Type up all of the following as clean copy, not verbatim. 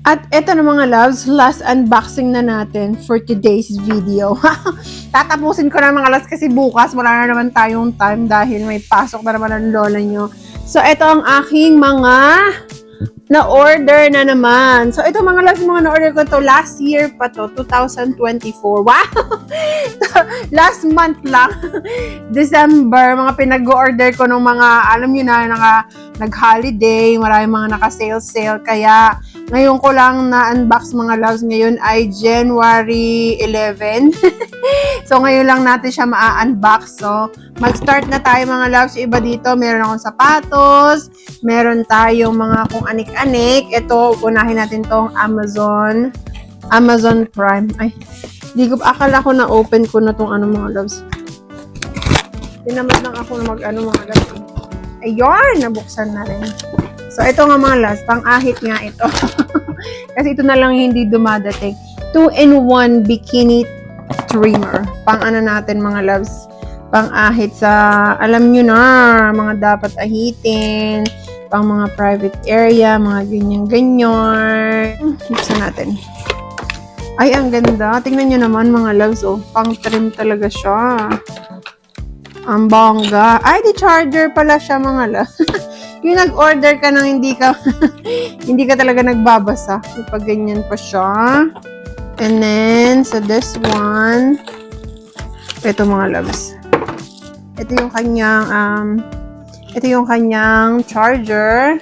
At eto na mga loves, last unboxing na natin for today's video. Tatapusin ko na mga loves kasi bukas wala na naman tayong time dahil may pasok na naman ang lola nyo. So eto ang aking mga na-order na naman. So ito mga loves, mga na-order ko to last year pa to, 2024. Wow! Last month lang. December, mga pinag-order ko ng mga, alam nyo na, nag-holiday, maraming mga naka-sale. Kaya ngayon ko lang na-unbox mga loves. Ngayon ay January 11. So ngayon lang natin siya ma-unbox. So mag-start na tayo mga loves. Iba dito, meron akong sapatos, meron tayong mga kung anik-anik. Ito, unahin natin tong Amazon Prime. Ay, akala ko na open ko na tong mga loves. Tinamad lang ako na mga loves. Ayun, nabuksan na rin. So, ito nga mga loves, pang-ahit nga ito. Kasi ito na lang hindi dumadating. 2-in-1 bikini trimmer. Pang-ano natin mga loves. Pang-ahit sa, alam nyo na, mga dapat ahitin. Pang mga private area, mga ganyan-ganyan. Buksan natin. Ay, ang ganda. Tingnan nyo naman mga loves, oh. Pang-trim talaga siya. Ang bongga. Ay, di charger pala siya mga loves. Yung nag-order ka nang hindi ka hindi ka talaga nagbabasa. Pag ganyan pa siya. And then, so this one. Ito mga loves. Ito yung kanyang charger.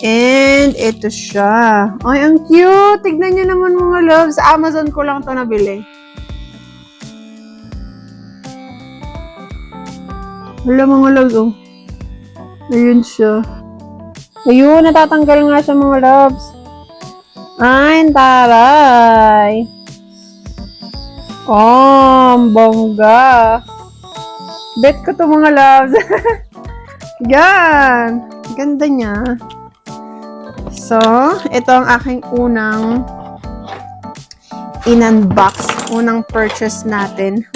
And ito siya. Ay, ang cute! Tignan nyo naman mga loves. Amazon ko lang to nabili. Wala mga loves, oh. Ayun siya. Ayun, natatanggal nga siya mga loves. Ay, taray. Oh, bongga. Bet ko to mga loves. Yan. Ganda niya. So, ito ang aking unang in-unbox. Unang purchase natin.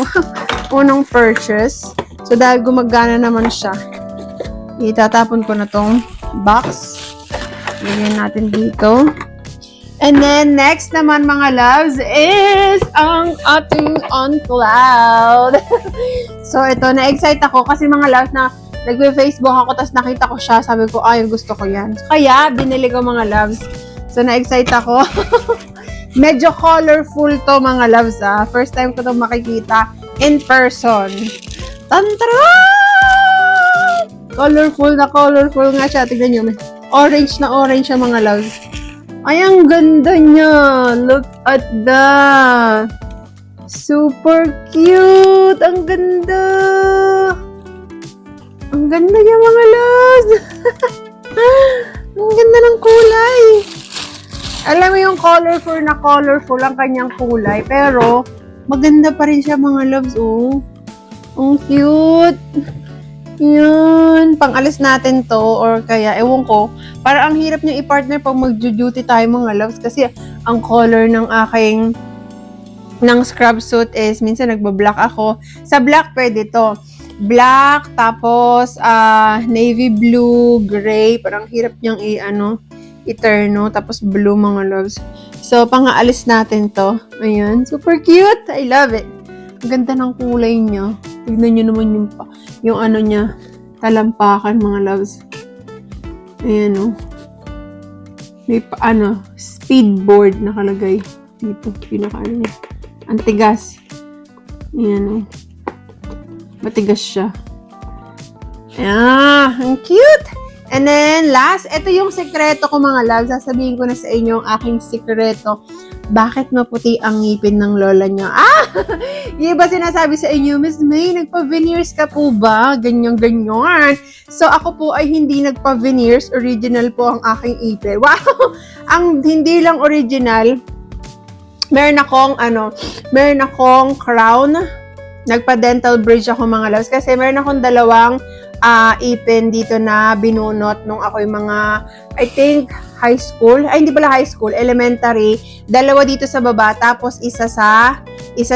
Unang purchase. So, dahil gumagana naman siya, itatapon ko na tong box. Lagyan natin dito. And then, next naman mga loves is ang ating on cloud. So, ito, na-excite ako kasi mga loves na nagbe-Facebook ako, tapos nakita ko siya, sabi ko, ay, gusto ko yan. Kaya, binili ko mga loves. So, na-excite ako. Medyo colorful to mga loves, ah. First time ko to makikita in person. Tantaran! Colorful nga siya. Tignan nyo, orange siya mga loves. Ay, ang ganda niya. Look at that. Super cute. Ang ganda. Ang ganda niya mga loves. Ang ganda ng kulay. Alam mo yung colorful ang kanyang kulay. Pero, maganda pa rin siya mga loves, oh. Ang cute. Yan. Pang-alis natin to or kaya, ewan ko, para ang hirap niya i-partner pag mag-duty tayo mga loves kasi ang color ng scrub suit is minsan nagba-black ako. Sa black pwede to. Black, tapos navy blue, gray. Parang hirap niyang i-terno. Tapos blue mga loves. So, pang-aalis natin to. Ayan. Super cute. I love it. Ang ganda ng kulay niya. Tignan nyo naman yung niya, talampakan mga loves. Ayan o. May speedboard nakalagay dito. Pinaka niya. Ang tigas. Ayan o. Matigas siya. Ang cute! And then, last, ito yung sekreto ko mga loves. Sasabihin ko na sa inyo ang aking sekreto. Bakit maputi ang ngipin ng lola niya? Yung iba sinasabi sa inyo, Miss May, nagpa-veneers ka po ba? Ganyan-ganyan. So, ako po ay hindi nagpa-veneers. Original po ang aking ipin. Wow! Ang hindi lang original, meron akong crown. Nagpa-dental bridge ako mga loves. Kasi meron akong dalawang ipin dito na binunot nung ako yung mga, I think, high school. Ay, hindi pala high school. Elementary. Dalawa dito sa baba. Tapos isa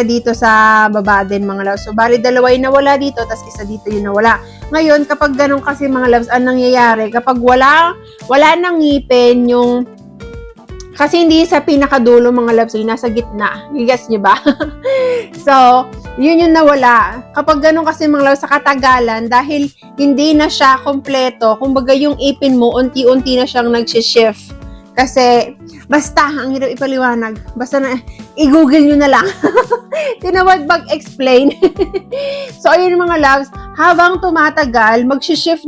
dito sa baba din mga loves. So, bali dalawa yung nawala dito. Tapos isa dito yung nawala. Ngayon, kapag ganun kasi mga loves, ang nangyayari, kapag wala nang ngipin yung Kasi hindi sa pinakadulo mga loves, nasa gitna. Gigas niyo ba? So, yun yung nawala. Kapag ganun kasi mga loves, sa katagalan, dahil hindi na siya kompleto, kumbaga yung ipin mo, unti-unti na siyang nag-shift. Kasi, basta, ang hirap ipaliwanag. Basta na, i-google nyo na lang. Tinawag mag-explain. So, ayun mga loves, habang tumatagal, mag-shift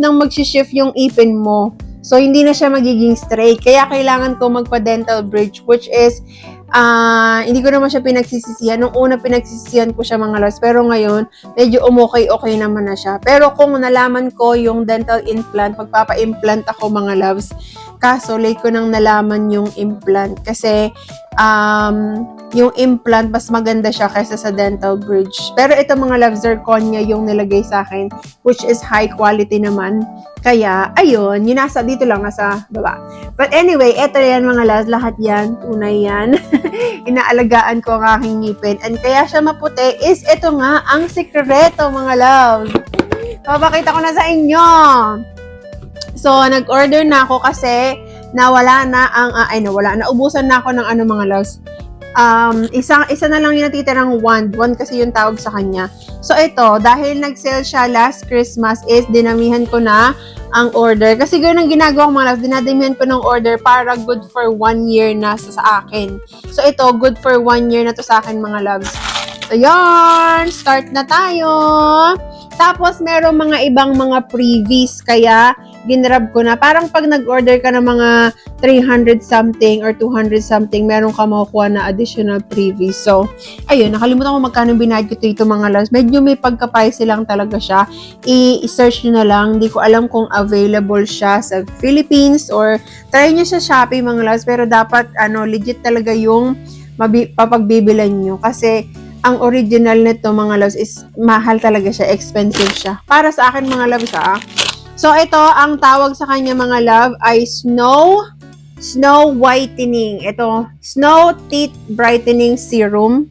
yung ipin mo. So, hindi na siya magiging straight. Kaya kailangan ko magpa-dental bridge, which is, hindi ko naman siya pinagsisisihan. Nung una, pinagsisisihan ko siya mga loves. Pero ngayon, medyo okay naman na siya. Pero kung nalaman ko yung dental implant, magpapa-implant ako mga loves. Kaso, late ko nang nalaman yung implant. Kasi, yung implant, mas maganda siya kaysa sa dental bridge. Pero ito mga loves, zirconia yung nilagay sa akin, which is high quality naman. Kaya, ayun, yun nasa dito lang, nasa baba. But anyway, eto yan mga loves, lahat yan, tunay yan. Inaalagaan ko ang aking ngipin. And kaya siya maputi is ito nga ang sikreto mga loves. Papakita ko na sa inyo. So, nag-order na ako kasi nawala na ang, naubusan na ako ng mga loves. Isa na lang yung natitirang wand kasi yung tawag sa kanya. So ito, dahil nag-sale siya last Christmas is dinamihan ko na ang order. Kasi gano'n ang ginagawa ko mga loves, dinadamihan ko ng order para good for 1 year na sa akin. So ito, good for 1 year na to sa akin mga loves. So yarn, start na tayo. Tapos merong mga ibang mga freebies kaya ginrab ko na. Parang pag nag-order ka ng mga 300 something or 200 something, meron ka makukuha na additional freebies. So, ayun, nakalimutan ko magkano binayad ko dito mga loves. Medyo may pagka-price lang talaga siya. I-search nyo na lang. Hindi ko alam kung available siya sa Philippines or try nyo sa Shopee mga loves. Pero dapat, legit talaga yung papagbibilan nyo. Kasi, ang original nito mga loves is mahal talaga siya, expensive siya. Para sa akin mga loves So ito, ang tawag sa kanya mga love ay Snow Whitening. Ito, Snow Teeth Brightening Serum.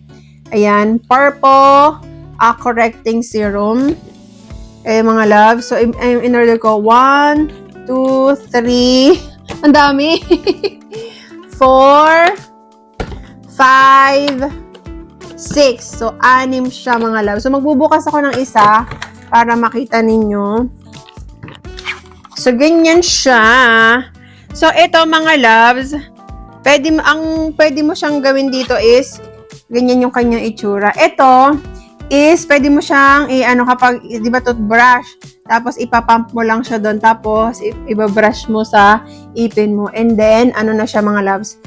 Ayan, Purple Correcting Serum. Mga love. So in-order ko 1, 2, 3. Ang dami. 4, 5, 6. So, 6 siya mga love. So, magbubukas ako ng isa para makita ninyo. So, ganyan siya. So, ito mga loves, pwede mo siyang gawin dito is, ganyan yung kanyang itsura. Ito is, pwede mo siyang, kapag, di ba, toothbrush, tapos ipapump mo lang siya doon, tapos ibabrush mo sa ipin mo. And then, na siya mga loves,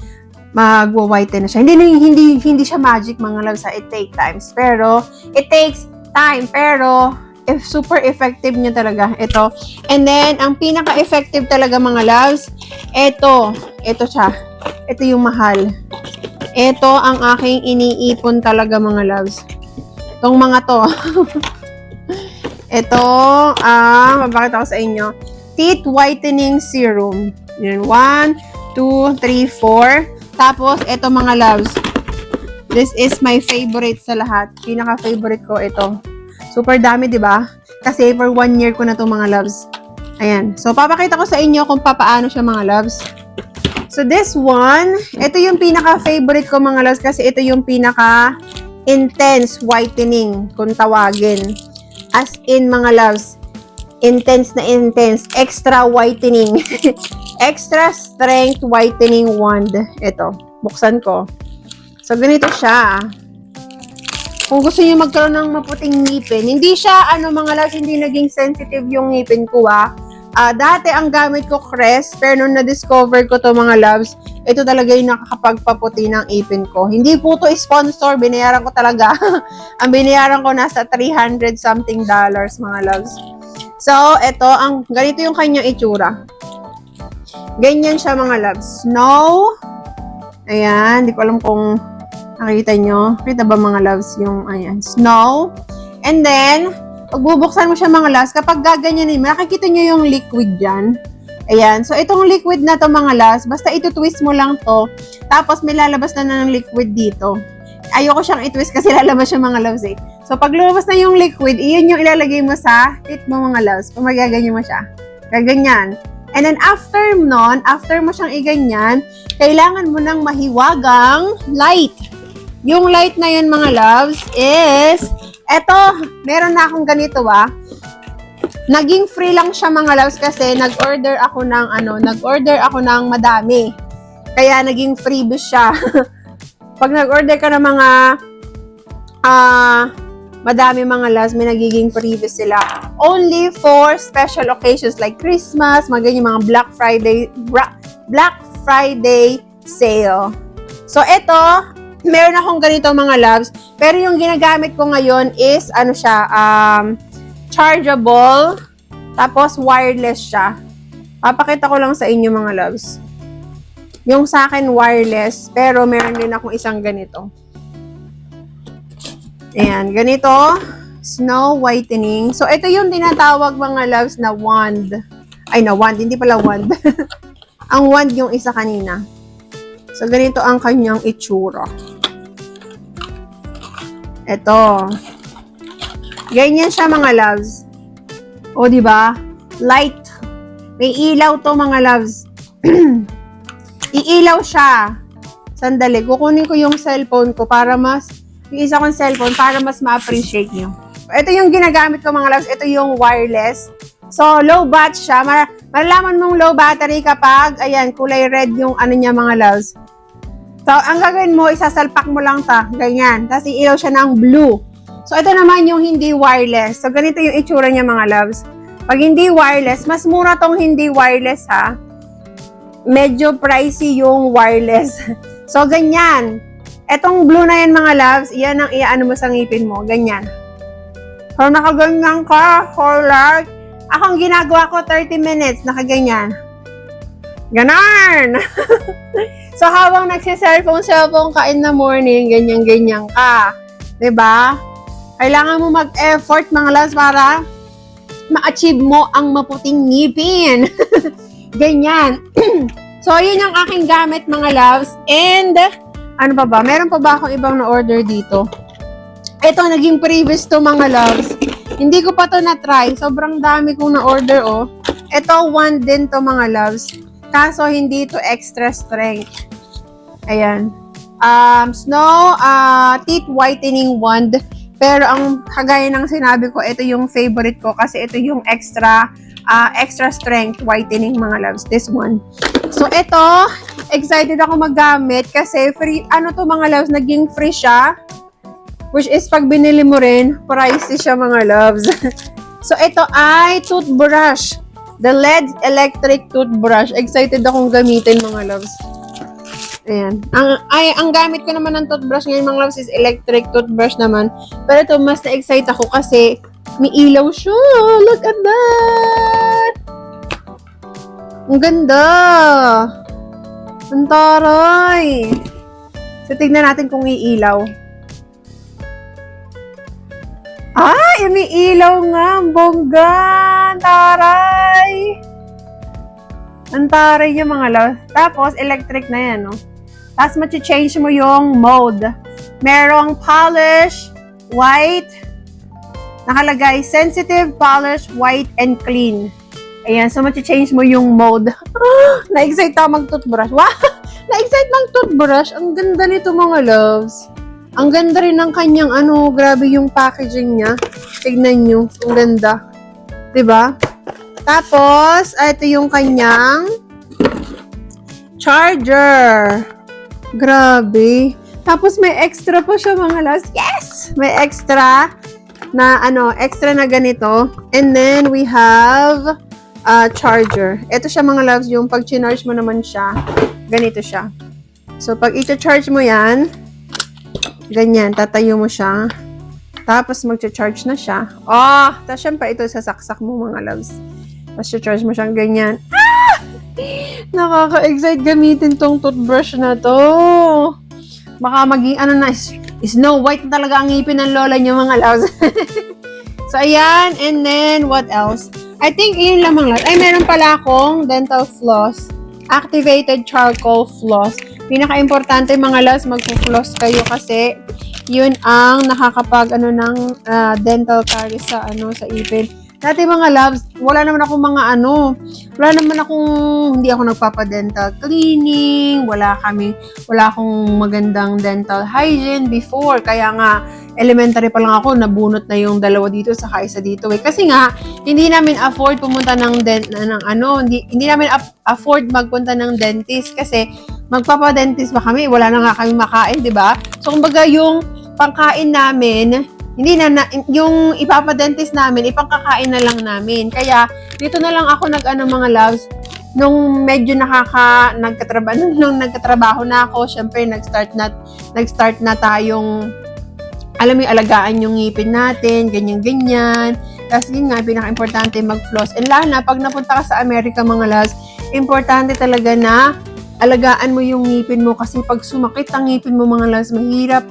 magwa-whiten na siya. Hindi siya magic mga loves, it takes time, pero super effective niya talaga ito. And then ang pinaka-effective talaga mga loves, ito siya. Ito yung mahal. Ito ang aking iniipon talaga mga loves. Itong mga to. Ito mabakita ko sa inyo. Teeth Whitening Serum. Yan, 1, 2, 3, 4. Tapos, ito mga loves. This is my favorite sa lahat. Pinaka-favorite ko ito. Super dami, di ba? Kasi for 1 year ko na to mga loves. Ayan. So, papakita ko sa inyo kung paano siya mga loves. So, this one, ito yung pinaka-favorite ko mga loves kasi ito yung pinaka-intense whitening kung tawagin. As in mga loves, intense na intense, extra whitening. Extra strength whitening wand. Ito, buksan ko. So, ganito siya. Kung gusto niyo magkaroon ng maputing ngipin, hindi siya, mga loves, hindi naging sensitive yung ngipin ko, dati ang gamit ko Crest, pero nung na-discover ko to mga loves, ito talaga yung nakakapagpaputi ng ipin ko. Hindi po to sponsor, binayaran ko talaga. Ang binayaran ko nasa $300 something mga loves. So, ganito yung kanyang itsura. Ganyan siya mga loves. Snow. Ayan, di ko alam kung nakita nyo. Kita ba mga loves yung, ayan, snow. And then, pagbubuksan mo siya mga loves, kapag gaganyanin, makikita nyo yung liquid dyan. Ayan, so itong liquid na to mga loves, basta ito-twist mo lang to, tapos may lalabas na ng liquid dito. Ayoko siyang i-twist kasi lalabas siya mga loves eh. So, pag lumabas na yung liquid, iyon yung ilalagay mo sa teeth mo mga loves. Kung magaganyan mo siya. Gaganyan. And then after nun, after mo siyang iganyan, kailangan mo ng mahiwagang light. Yung light na yun mga loves is, eto, meron na akong ganito Naging free lang siya mga loves kasi nag-order ako ng madami. Kaya naging freebies siya. Pag nag-order ka ng mga madami mga loves, may nagiging freebies sila. Only for special occasions like Christmas, mga Black Friday sale. So ito, meron akong ganito mga loves, pero yung ginagamit ko ngayon is chargeable, tapos wireless siya. Papakita ko lang sa inyo mga loves. Yung sa akin wireless, pero meron din akong isang ganito. Ayan, ganito, snow whitening. So, ito yung tinatawag mga loves na wand. Ay, na wand, hindi pala wand. Ang wand yung isa kanina. So, ganito ang kanyang itsura. Ito. Ganyan siya mga loves. O, di ba? Light. May ilaw to mga loves. Iilaw siya. Sandali, kukunin ko yung cellphone ko para yung isa kong cellphone para mas ma-appreciate nyo. Ito yung ginagamit ko mga loves. Ito yung wireless. So, low bat siya. Malalaman mong low battery kapag, ayan, kulay red yung niya mga loves. So, ang gagawin mo, isasalpak mo lang ganyan. Tapos iilaw siya ng blue. So, ito naman yung hindi wireless. So, ganito yung itsura niya mga loves. Pag hindi wireless, mas mura tong hindi wireless Medyo pricey yung wireless. So, ganyan. Etong blue na yan mga loves, yan ang iaano mo sa ngipin mo. Ganyan. So, nakaganyan ka for like, akong ginagawa ko 30 minutes, nakaganyan. Ganon! So, habang nagsiselfone ka in the morning, ganyan-ganyan ka. Diba? Kailangan mo mag-effort mga loves para ma-achieve mo ang maputing ngipin. Ganyan. So, yun yung aking gamit mga loves. And, ano pa ba? Meron pa ba akong ibang na-order dito? Ito, naging previous to mga loves. Hindi ko pa to na-try. Sobrang dami kong na-order, Ito, wand din to mga loves. Kaso, hindi to extra strength. Ayan. Snow teeth whitening wand. Pero ang kagaya ng sinabi ko, ito yung favorite ko kasi ito yung extra strength whitening mga loves. This one. So, ito, excited ako maggamit kasi free, to mga loves, naging free siya. Which is, pag binili mo rin, pricey siya mga loves. So, ito ay toothbrush. The LED electric toothbrush. Excited akong gamitin mga loves. Ayan. Ang gamit ko naman ng toothbrush ngayon mga loves is electric toothbrush naman. Pero ito, mas na-excite ako kasi may ilaw siya. Look at that! Ang ganda! Ang taray! So, tignan natin kung iilaw. May ilaw nga! Ang bongga! Ang taray! Ang taray niya mga loves. Tapos, electric na yan, Tapos, change mo yung mode. Merong polish, white, nakalagay, sensitive, polish, white, and clean. Ayan, so change mo yung mode. Na-excite ako mag-toothbrush. Wow! Na-excite mag-toothbrush. Ang ganda nito mga loves. Ang ganda rin ng kanyang, grabe yung packaging niya. Tignan nyo. Ang ganda. Diba? Tapos, ito yung kanyang charger. Grabe. Tapos may extra pa siya mga loves. Yes! May extra na extra na ganito. And then we have a charger. Ito siya mga loves, yung pag charge mo naman siya, ganito siya. So pag i-charge mo yan, ganyan, tatayo mo siya. Tapos mag-charge na siya. Tapos syempre ito sasaksak mo mga loves. Tapos i-charge mo siyang ganyan. Nakaka-excite gamitin tong toothbrush na to. Baka maging Snow White na talaga ang ngipin ng lola niyo mga loves. So, ayan. And then, what else? I think, yun lang mga loves. Ay, meron pala akong dental floss. Activated charcoal floss. Pinaka-importante mga loves, mag-floss kayo kasi yun ang nakakapag, ng dental caries sa ipin. Dati mga loves, wala naman akong hindi ako nagpapa-dental cleaning, wala akong magandang dental hygiene before. Kaya nga, elementary pa lang ako, nabunot na yung dalawa dito sa isa dito. Kasi nga, hindi namin afford pumunta hindi namin afford magpunta ng dentist kasi magpapa-dentist ba kami, wala na nga kami makain, di ba? So, kumbaga yung pangkain namin, yung ipapa-dentist namin, ipangkakain na lang namin. Kaya, dito na lang ako mga loves, nung medyo nagkatrabaho na ako, syempre, nag-start na tayong, alam mo, alagaan yung ngipin natin, ganyan-ganyan. Tapos yun nga, pinaka-importante mag-floss. And lalo na, pag napunta ka sa Amerika, mga loves, importante talaga na alagaan mo yung ngipin mo kasi pag sumakit ang ngipin mo, mga loves, mahirap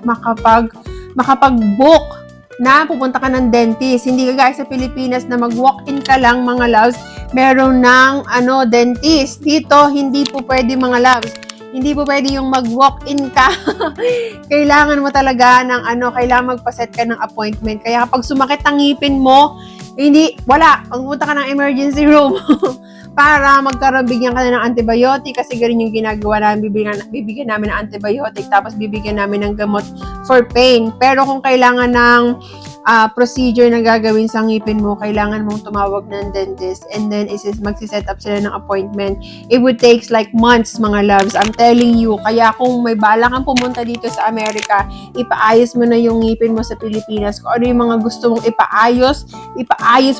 makapag-book na pupunta ka ng dentist. Hindi ka guys sa Pilipinas na mag-walk-in ka lang, mga loves, meron ng dentist. Dito, hindi po pwede, mga loves. Hindi po pwede yung mag-walk-in ka. Kailangan mo talaga kailangan magpaset ka ng appointment. Kaya kapag sumakit ang ngipin mo, pumunta ka ng emergency room. Para bigyan ka na ng antibiotic kasi ganun yung ginagawa namin, bibigyan namin ng antibiotic tapos bibigyan namin ng gamot for pain. Pero kung kailangan ng procedure na gagawin sa ngipin mo, kailangan mong tumawag ng dentist and then magsiset up sila ng appointment. It would take like months, mga loves. I'm telling you. Kaya kung may bala kang pumunta dito sa Amerika, ipaayos mo na yung ngipin mo sa Pilipinas. Kung ano yung mga gusto mong ipaayos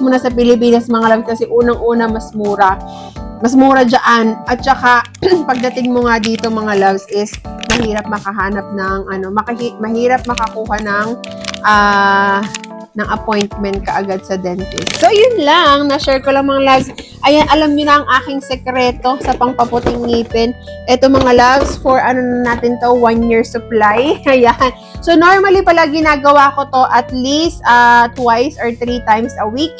mo na sa Pilipinas, mga loves, kasi unang-una mas mura. Mas mura dyan. At saka, pagdating mo nga dito, mga loves, is mahirap makahanap mahirap makakuha ng appointment kaagad sa dentist. So, yun lang. Na-share ko lang, mga loves. Ayan, alam nyo na ang aking sekreto sa pangpaputing ngipin. Ito, mga loves, for natin to, 1 year supply. Ayan. So, normally pala ginagawa ko to at least 2 or 3 times a week.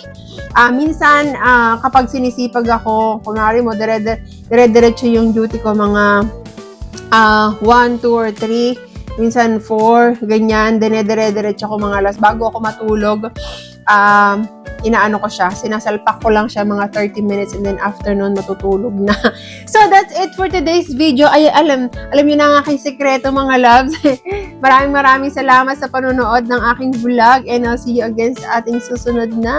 Minsan, kapag sinisipag ako, kunwari mo, dire-diretso yung duty ko, mga 1, 2, or 3, minsan 4, ganyan, dire-diretso ko, mga loves. Bago ako matulog, inaano ko siya, sinasalpak ko lang siya mga 30 minutes and then after nun, matutulog na. So, that's it for today's video. Ay, alam nyo na ang aking sekreto, mga loves. Maraming salamat sa panonood ng aking vlog and I'll see you again sa ating susunod na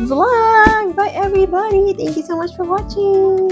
vlog. Bye, everybody. Thank you so much for watching.